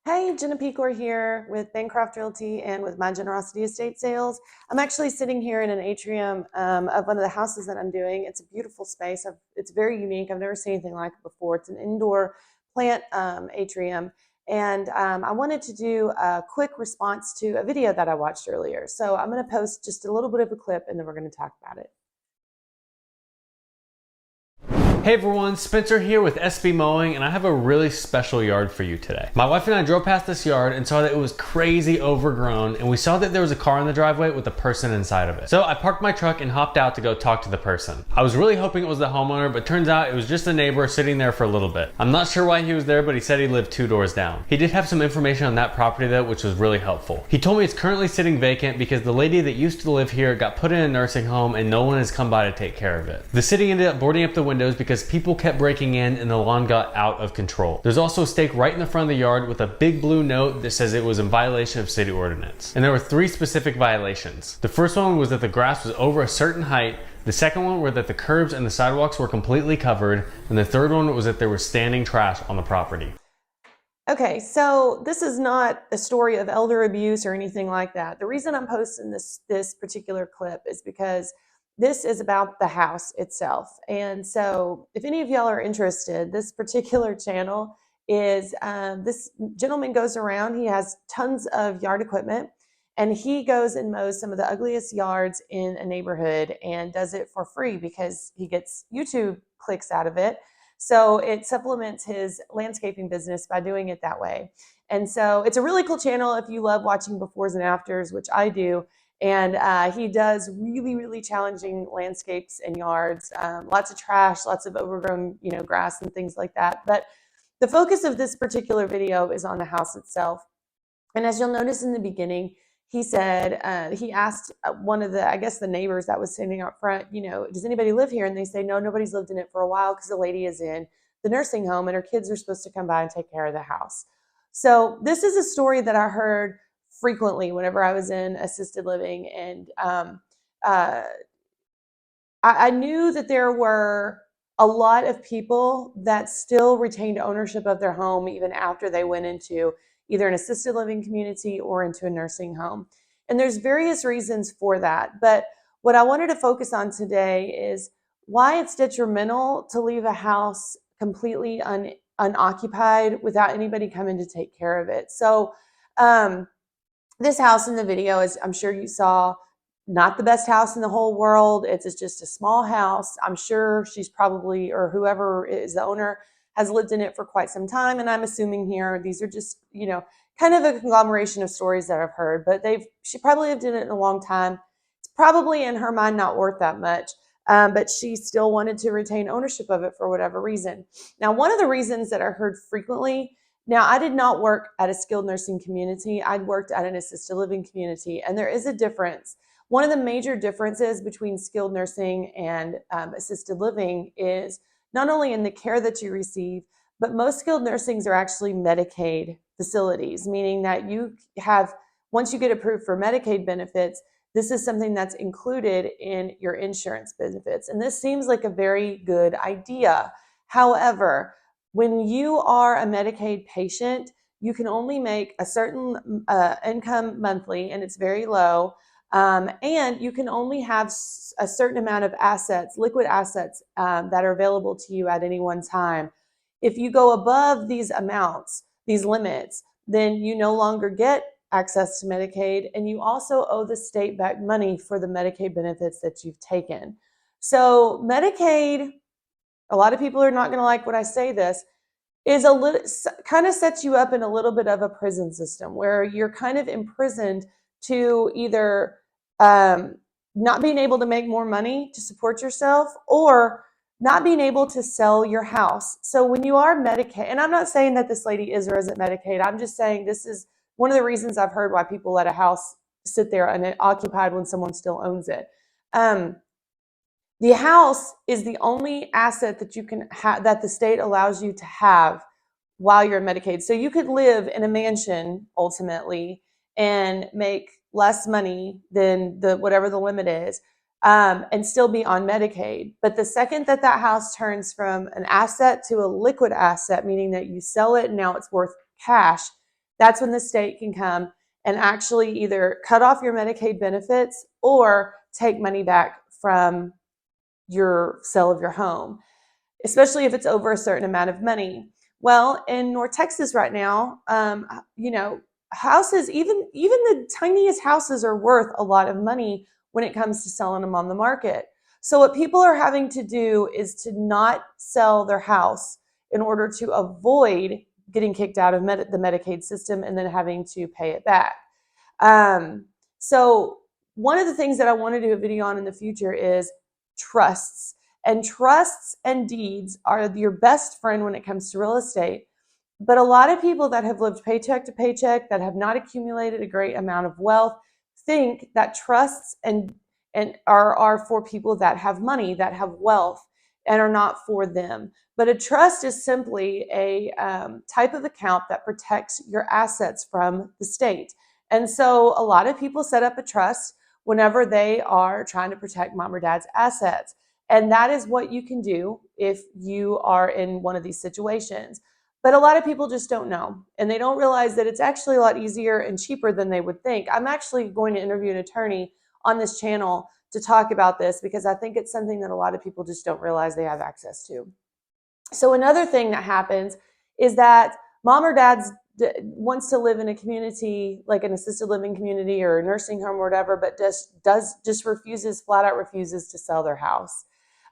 Hey, Jenna Pecor here with Bancroft Realty and with My Generosity Estate Sales. I'm actually sitting here in an atrium of one of the houses that I'm doing. It's a beautiful space. It's very unique. I've never seen anything like it before. It's an indoor plant atrium. And I wanted to do a quick response to a video that I watched earlier. So I'm going to post just a little bit of a clip and then we're going to talk about it. Hey everyone, Spencer here with SB Mowing, and I have a really special yard for you today. My wife and I drove past this yard and saw that it was crazy overgrown, and we saw that there was a car in the driveway with a person inside of it. So I parked my truck and hopped out to go talk to the person. I was really hoping it was the homeowner, but turns out it was just a neighbor sitting there for a little bit. I'm not sure why he was there, but he said he lived 2 doors down. He did have some information on that property though, which was really helpful. He told me it's currently sitting vacant because the lady that used to live here got put in a nursing home and no one has come by to take care of it. The city ended up boarding up the windows because people kept breaking in and the lawn got out of control. There's also a stake right in the front of the yard with a big blue note that says it was in violation of city ordinance. And there were 3 specific violations. The first one was that the grass was over a certain height. The second one was that the curbs and the sidewalks were completely covered. And the third one was that there was standing trash on the property. Okay, so this is not a story of elder abuse or anything like that. The reason I'm posting this particular clip is because this is about the house itself. And so if any of y'all are interested, this particular channel is, this gentleman goes around, he has tons of yard equipment, and he goes and mows some of the ugliest yards in a neighborhood and does it for free because he gets YouTube clicks out of it. So it supplements his landscaping business by doing it that way. And so it's a really cool channel if you love watching befores and afters, which I do. And he does really, really challenging landscapes and yards, lots of trash, lots of overgrown, grass and things like that. But the focus of this particular video is on the house itself. And as you'll notice in the beginning, he said, he asked one of the neighbors that was sitting out front, does anybody live here? And they say, no, nobody's lived in it for a while because the lady is in the nursing home and her kids are supposed to come by and take care of the house. So this is a story that I heard frequently whenever I was in assisted living. And I knew that there were a lot of people that still retained ownership of their home even after they went into either an assisted living community or into a nursing home. And there's various reasons for that. But what I wanted to focus on today is why it's detrimental to leave a house completely unoccupied without anybody coming to take care of it. So this house in the video, as I'm sure you saw, not the best house in the whole world. It's just a small house. I'm sure she's probably, or whoever is the owner, has lived in it for quite some time. And I'm assuming here, these are just, kind of a conglomeration of stories that I've heard, but she probably lived in it in a long time. It's probably in her mind not worth that much, but she still wanted to retain ownership of it for whatever reason. Now, one of the reasons that I heard frequently, now I did not work at a skilled nursing community. I'd worked at an assisted living community, and there is a difference. One of the major differences between skilled nursing and assisted living is not only in the care that you receive, but most skilled nursings are actually Medicaid facilities, meaning that once you get approved for Medicaid benefits, this is something that's included in your insurance benefits. And this seems like a very good idea. However, when you are a Medicaid patient, you can only make a certain income monthly, and it's very low. And you can only have a certain amount of assets, liquid assets, that are available to you at any one time. If you go above these amounts, these limits, then you no longer get access to Medicaid, and you also owe the state back money for the Medicaid benefits that you've taken. So Medicaid, a lot of people are not going to like when I say this, is kind of sets you up in a little bit of a prison system where you're kind of imprisoned to either not being able to make more money to support yourself or not being able to sell your house. So when you are Medicaid, and I'm not saying that this lady is or isn't Medicaid, I'm just saying this is one of the reasons I've heard why people let a house sit there unoccupied when someone still owns it. The house is the only asset that you can have, that the state allows you to have while you're in Medicaid. So you could live in a mansion ultimately and make less money than whatever the limit is, and still be on Medicaid. But the second that house turns from an asset to a liquid asset, meaning that you sell it and now it's worth cash, that's when the state can come and actually either cut off your Medicaid benefits or take money back from your sale of your home, especially if it's over a certain amount of money. Well, in North Texas right now, houses, even the tiniest houses, are worth a lot of money when it comes to selling them on the market. So what people are having to do is to not sell their house in order to avoid getting kicked out of the Medicaid system and then having to pay it back. So one of the things that I want to do a video on in the future is trusts. And trusts and deeds are your best friend when it comes to real estate. But a lot of people that have lived paycheck to paycheck, that have not accumulated a great amount of wealth, think that trusts and are for people that have money, that have wealth, and are not for them. But a trust is simply a type of account that protects your assets from the state. And so a lot of people set up a trust whenever they are trying to protect mom or dad's assets. And that is what you can do if you are in one of these situations. But a lot of people just don't know, and they don't realize that it's actually a lot easier and cheaper than they would think. I'm actually going to interview an attorney on this channel to talk about this because I think it's something that a lot of people just don't realize they have access to. So another thing that happens is that mom or dad wants to live in a community, like an assisted living community or a nursing home or whatever, but just flat out refuses to sell their house.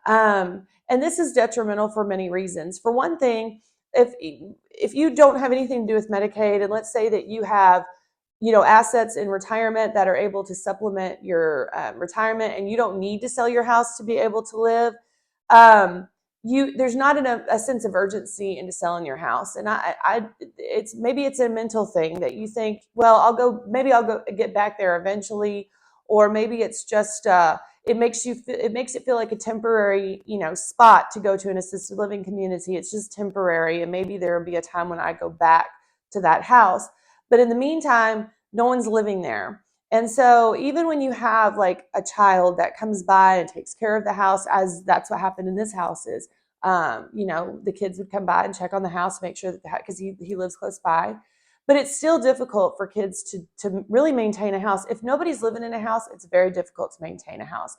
And this is detrimental for many reasons. For one thing, if you don't have anything to do with Medicaid, and let's say that you have assets in retirement that are able to supplement your retirement, and you don't need to sell your house to be able to live, there's not a sense of urgency into selling your house. And maybe it's a mental thing that you think, well, I'll go get back there eventually, or maybe it's just it makes it feel like a temporary spot to go to an assisted living community. It's just temporary, and maybe there will be a time when I go back to that house. But in the meantime, no one's living there. And so even when you have like a child that comes by and takes care of the house, as that's what happened in this house is, the kids would come by and check on the house, make sure that because he lives close by. But it's still difficult for kids to really maintain a house. If nobody's living in a house, it's very difficult to maintain a house.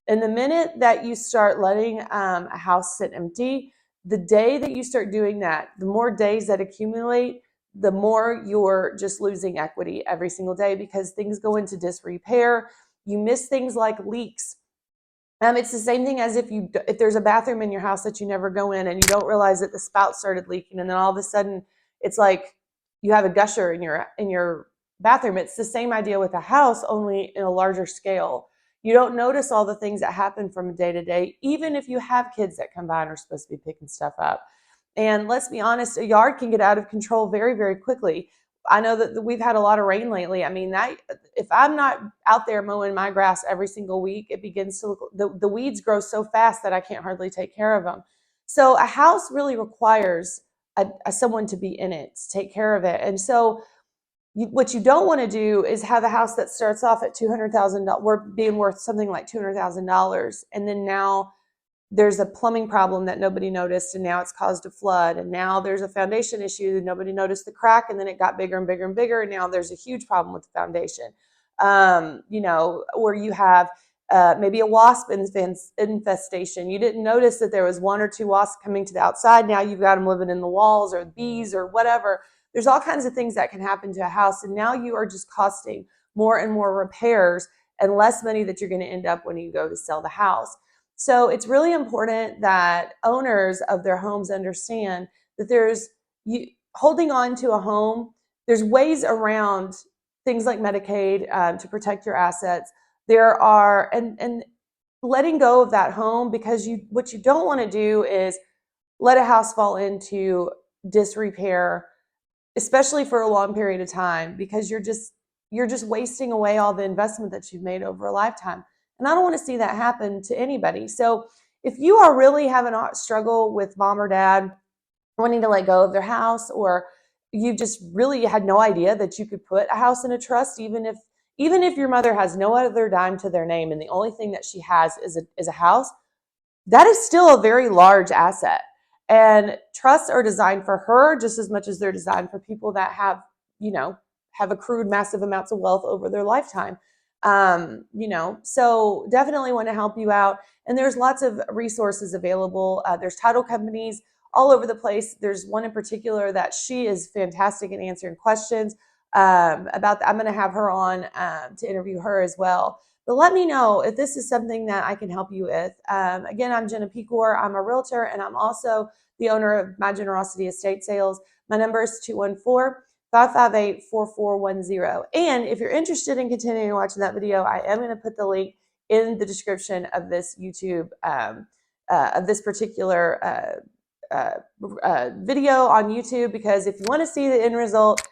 And the minute that you start letting a house sit empty, the day that you start doing that, the more days that accumulate, the more you're just losing equity every single day because things go into disrepair. You miss things like leaks. It's the same thing as if there's a bathroom in your house that you never go in and you don't realize that the spout started leaking, and then all of a sudden it's like you have a gusher in your bathroom. It's the same idea with a house, only in a larger scale. You don't notice all the things that happen from day to day, even if you have kids that come by and are supposed to be picking stuff up. And let's be honest, a yard can get out of control very, very quickly. I know that we've had a lot of rain lately. I mean, if I'm not out there mowing my grass every single week, it begins to look, the weeds grow so fast that I can't hardly take care of them. So a house really requires someone to be in it, to take care of it. And so what you don't want to do is have a house that starts off at $200,000, we're being worth something like $200,000, and then now there's a plumbing problem that nobody noticed, and now it's caused a flood, and now there's a foundation issue that nobody noticed the crack, and then it got bigger and bigger and bigger, and now there's a huge problem with the foundation. Or you have maybe a wasp infestation. You didn't notice that there was one or two wasps coming to the outside. Now you've got them living in the walls, or bees, or whatever. There's all kinds of things that can happen to a house, and now you are just costing more and more repairs and less money that you're going to end up when you go to sell the house. So it's really important that owners of their homes understand that holding on to a home, there's ways around things like Medicaid to protect your assets. There are, and letting go of that home, because what you don't want to do is let a house fall into disrepair, especially for a long period of time, because you're just wasting away all the investment that you've made over a lifetime. And I don't want to see that happen to anybody. So if you are really having a struggle with mom or dad wanting to let go of their house, or you just really had no idea that you could put a house in a trust, even if your mother has no other dime to their name and the only thing that she has is a house, that is still a very large asset. And trusts are designed for her just as much as they're designed for people that have have accrued massive amounts of wealth over their lifetime. So definitely want to help you out. And there's lots of resources available. There's title companies all over the place. There's one in particular that she is fantastic at answering questions about. I'm going to have her on to interview her as well. But let me know if this is something that I can help you with. Again, I'm Jenna Pecor. I'm a realtor, and I'm also the owner of My Generosity Estate Sales. My number is 214-558-4410. And if you're interested in continuing watching that video, I am going to put the link in the description of this YouTube, of this particular video on YouTube, because if you want to see the end result,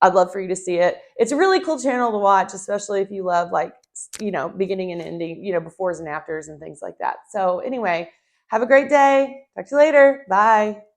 I'd love for you to see it. It's a really cool channel to watch, especially if you love beginning and ending, befores and afters and things like that. So anyway, have a great day. Talk to you later. Bye.